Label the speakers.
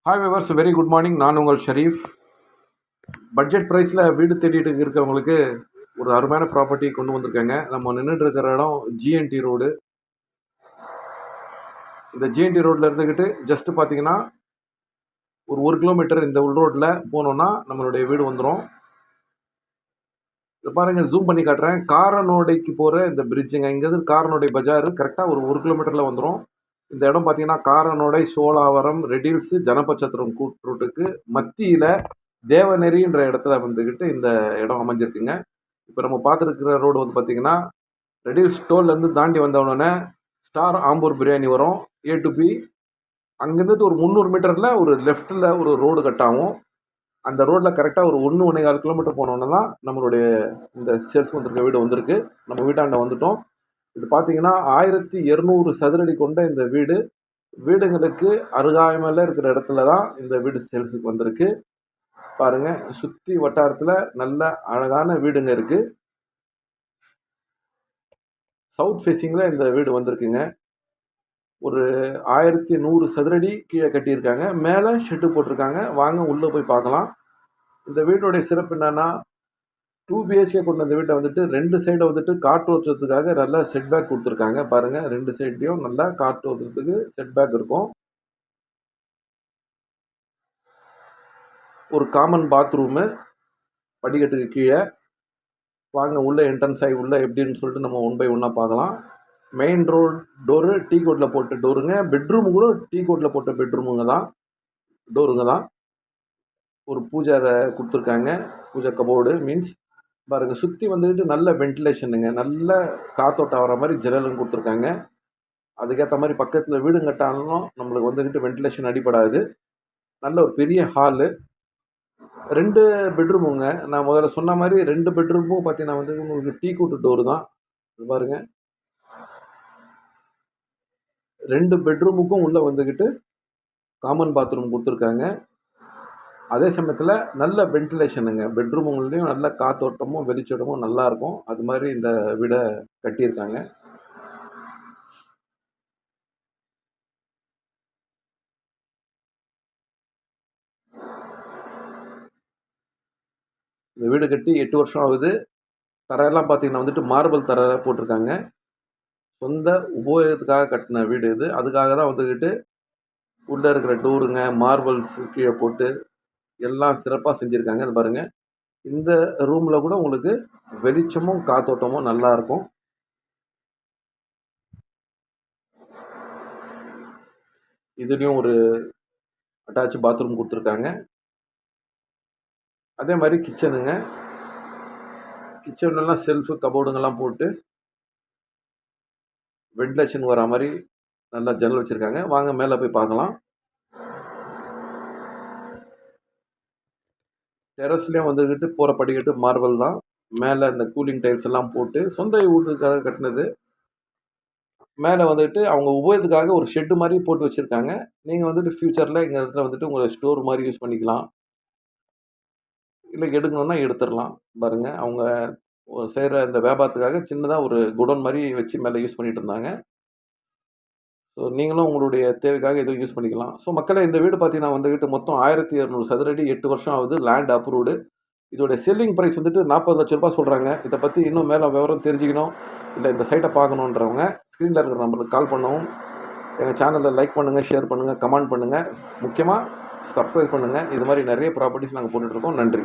Speaker 1: Hi viewers, very good morning. நான் உங்கள் Sharif. Budget ப்ரைஸில் வீடு தேடிட்டு இருக்கிறவங்களுக்கு ஒரு அருமையான ப்ராப்பர்ட்டி கொண்டு வந்திருக்காங்க. நம்ம நின்றுட்டு இருக்கிற இடம் ஜிஎன்டி ரோடு. இந்த ஜிஎன்டி ரோட்டில் இருந்துக்கிட்டு ஜஸ்ட்டு பார்த்தீங்கன்னா ஒரு கிலோமீட்டர் இந்த உள் ரோட்டில் போனோன்னா நம்மளுடைய வீடு வந்துடும். இதை பாருங்கள், ஜூம் பண்ணி காட்டுறேன். காரனோடைக்கு போகிற இந்த பிரிட்ஜுங்க, இங்கேருந்து காரனோடை பஜார் கரெக்டாக ஒரு கிலோமீட்டரில் வந்துடும். இந்த இடம் பார்த்தீங்கன்னா காரனோடை, சோழாவரம், ரெடில்ஸு, ஜனபச்சத்திரம் கூட்ரூட்டுக்கு மத்தியில் தேவநெறின்ற இடத்துல வந்துக்கிட்டு இந்த இடம் அமைஞ்சிருக்குங்க. இப்போ நம்ம பார்த்துருக்கிற ரோடு வந்து பார்த்திங்கன்னா ரெடில்ஸ் டோல்லேருந்து தாண்டி வந்தவுடனே ஸ்டார் ஆம்பூர் பிரியாணி வரும், ஏ டு பி. அங்கேருந்துட்டு ஒரு 300 மீட்டரில் ஒரு லெஃப்ட்டில் ஒரு ரோடு கட்டாகும். அந்த ரோட்டில் கரெக்டாக ஒரு 1.25 கிலோமீட்டர் போனோன்னே தான் நம்மளுடைய இந்த சேல்ஸ் வந்திருக்க வீடு வந்திருக்கு. நம்ம வீட்டாண்ட வந்துட்டோம். இது பார்த்தீங்கன்னா 1200 சதுரடி கொண்ட இந்த வீடுங்களுக்கு அருகாமையில் இருக்கிற இடத்துல தான் இந்த வீடு சேல்ஸுக்கு வந்திருக்கு. பாருங்கள், சுற்றி வட்டாரத்தில் நல்ல அழகான வீடுங்க இருக்குது. சவுத் ஃபேஸிங்கில் இந்த வீடு வந்திருக்குங்க. ஒரு 1100 சதுரடி கீழே கட்டியிருக்காங்க. மேலே ஷெட்டு போட்டிருக்காங்க. வாங்க உள்ளே போய் பார்க்கலாம். இந்த வீட்டுடைய சிறப்பு என்னென்னா, 2 பிஹெச்கே கொண்ட இந்த வீட்டை வந்துட்டு 2 சைடை வந்துட்டு காற்று ஓட்டுறதுக்காக நல்லா செட்பேக் கொடுத்துருக்காங்க. பாருங்கள், 2 சைட்லேயும் நல்லா காற்று ஓட்டுறதுக்கு செட்பேக் இருக்கும். ஒரு காமன் பாத்ரூமு படிக்கட்டுக்கு கீழே. வாங்க உள்ளே என்ட்ரன்ஸ் ஆகி உள்ளே எப்படின்னு சொல்லிட்டு நம்ம 1 பை 1 பார்க்கலாம். மெயின் ரோடு டோரு டீ கோட்டில் போட்ட டோருங்க. பெட்ரூமு கூட டீ கோட்டில் போட்ட பெட்ரூமுங்க தான், டோருங்க தான். ஒரு பூஜை கொடுத்துருக்காங்க, பூஜை கபோர்டு மீன்ஸ். பாருங்கள், சுற்றி வந்துக்கிட்டு நல்ல வென்டிலேஷனுங்க, நல்ல காத்தோட்டம் வர மாதிரி ஜன்னலும் கொடுத்துருக்காங்க. அதுக்கேற்ற மாதிரி பக்கத்தில் வீடு கட்டாலும் நம்மளுக்கு வந்துக்கிட்டு வென்டிலேஷன் அடிப்படாது. நல்ல ஒரு பெரிய ஹாலு, 2 பெட்ரூமுங்க. நான் முதல்ல சொன்ன மாதிரி 2 பெட்ரூமும் பார்த்தீங்கன்னா வந்து உங்களுக்கு டீ கோட்டு டோரு தான். பாருங்கள், 2 பெட்ரூமுக்கும் உள்ளே வந்துக்கிட்டு காமன் பாத்ரூம் கொடுத்துருக்காங்க. அதே சமயத்தில் நல்ல வென்டிலேஷனுங்க, பெட்ரூமுங்கள்லேயும் நல்ல காத்தோட்டமும் வெளிச்சடமும் நல்லாயிருக்கும். அது மாதிரி இந்த வீடை கட்டியிருக்காங்க. இந்த வீடு கட்டி 8 வருஷம் ஆகுது. தரையெல்லாம் பார்த்தீங்கன்னா வந்துட்டு மார்பிள் தரை போட்டிருக்காங்க. சொந்த உபயோகத்துக்காக கட்டின வீடு இது. அதுக்காக தான் வந்துக்கிட்டு உள்ளே இருக்கிற டோருங்க, மார்பிள்ஸ் கீழே போட்டு எல்லாம் சிறப்பாக செஞ்சுருக்காங்க. இது பாருங்கள், இந்த ரூமில் கூட உங்களுக்கு வெளிச்சமும் காத்தோட்டமும் நல்லாயிருக்கும். இதுலேயும் ஒரு அட்டாச் பாத்ரூம் கொடுத்துருக்காங்க. அதே மாதிரி கிச்சனுங்க, கிச்சன்லாம் செல்ஃபு கபோர்டுங்கெல்லாம் போட்டு வென்டிலேஷன் வர மாதிரி நல்லா ஜன்னல் வச்சுருக்காங்க. வாங்க மேலே போய் பார்க்கலாம். டெரஸ்லேயும் வந்துக்கிட்டு போகிற படிக்கட்டு மார்பிள் தான். மேலே இந்த கூலிங் டைல்ஸ் எல்லாம் போட்டு சொந்த வீட்டுக்காக கட்டினது. மேலே வந்துட்டு அவங்க உபயோகத்துக்காக ஒரு ஷெட்டு மாதிரி போட்டு வச்சுருக்காங்க. நீங்கள் வந்துட்டு ஃப்யூச்சரில் எங்கள் இடத்துல வந்துட்டு உங்களை ஸ்டோர் மாதிரி யூஸ் பண்ணிக்கலாம், இல்லை எடுக்கணுன்னா எடுத்துடலாம். பாருங்கள், அவங்க செய்கிற இந்த வியாபாரத்துக்காக சின்னதாக ஒரு குடோன் மாதிரி வச்சு மேலே யூஸ் பண்ணிகிட்டு இருந்தாங்க. ஸோ நீங்களும் உங்களுடைய தேவைக்காக எதுவும் யூஸ் பண்ணிக்கலாம். ஸோ மக்களே, இந்த வீடு பார்த்தீங்கன்னா வந்துக்கிட்டு மொத்தம் 1200 சதுரடி, 8 வருஷம் ஆகுது, லேண்ட் அப்ரூவ்டு. இதோடைய செல்லிங் ப்ரைஸ் வந்துட்டு 40 லட்ச ரூபா சொல்கிறாங்க. இதை பற்றி இன்னும் மேலே விவரம் தெரிஞ்சுக்கணும், இல்லை இந்த சைட்டை பார்க்கணுன்றவங்க ஸ்க்ரீனில் இருக்கிற நம்பருக்கு கால் பண்ணவும். எங்கள் சேனலில் லைக் பண்ணுங்கள், ஷேர் பண்ணுங்கள், கமெண்ட் பண்ணுங்கள், முக்கியமாக சப்ஸ்கிரைப் பண்ணுங்கள். இது மாதிரி நிறைய ப்ராப்பர்ட்டிஸ் நாங்கள் போட்டுட்ருக்கோம். நன்றி.